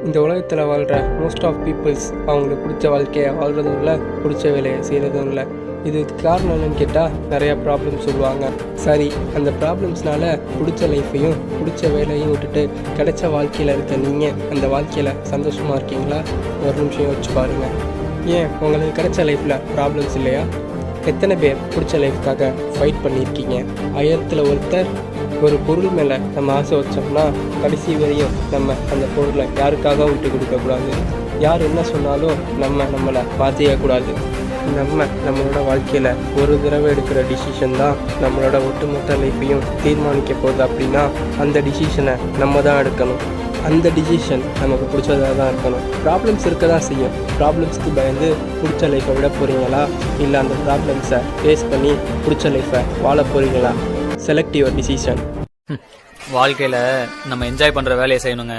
இந்த உலகத்தில் வாழ்கிற மோஸ்ட் ஆஃப் பீப்புள்ஸ் அவங்களுக்கு பிடிச்ச வாழ்க்கையை வாழ்கிறதும் இல்லை, பிடிச்ச வேலையை செய்கிறதும் இல்லை. இதுக்கு காரணம் என்னன்னு கேட்டால் நிறையா ப்ராப்ளம்ஸ் சொல்லுவாங்க. சரி, அந்த ப்ராப்ளம்ஸ்னால பிடிச்ச லைஃப்பையும் பிடிச்ச வேலையும் விட்டுட்டு கிடைச்ச வாழ்க்கையில் இருக்க நீங்கள் அந்த வாழ்க்கையில் சந்தோஷமாக இருக்கீங்களா? ஒரு நிமிஷம் யோசிச்சு பாருங்கள். ஏன் உங்களுக்கு கிடைச்ச லைஃப்பில் ப்ராப்ளம்ஸ் இல்லையா? எத்தனை பேர் பிடிச்ச லைஃப்காக ஃபைட் பண்ணியிருக்கீங்க? 1000ல் ஒருத்தர். ஒரு பொருள் மேலே நம்ம ஆசை வச்சோம்னா கடைசி வரையும் நம்ம அந்த பொருளை யாருக்காக விட்டு கொடுக்கக்கூடாது. யார் என்ன சொன்னாலும் நம்மளை பார்த்திக்கக்கூடாது. நம்மளோட வாழ்க்கையில் ஒரு தடவை எடுக்கிற டிசிஷன் தான் நம்மளோட ஒட்டுமொத்த லைஃப்பையும் தீர்மானிக்க போகுது. அப்படின்னா அந்த டிசிஷனை நம்ம தான் எடுக்கணும். அந்த டிசிஷன் நமக்கு பிடிச்சதாக தான் இருக்கணும். ப்ராப்ளம்ஸ் இருக்க தான் செய்யும். ப்ராப்ளம்ஸ்க்கு பயந்து பிடிச்ச லைஃப்பை விட போகிறீங்களா, இல்லை அந்த ப்ராப்ளம்ஸை ஃபேஸ் பண்ணி பிடிச்ச லைஃப்பை வாழ போகிறீங்களா? Select your decision. வாழ்க்கையில் நம்ம என்ஜாய் பண்ணுற வேலையை செய்யணுங்க.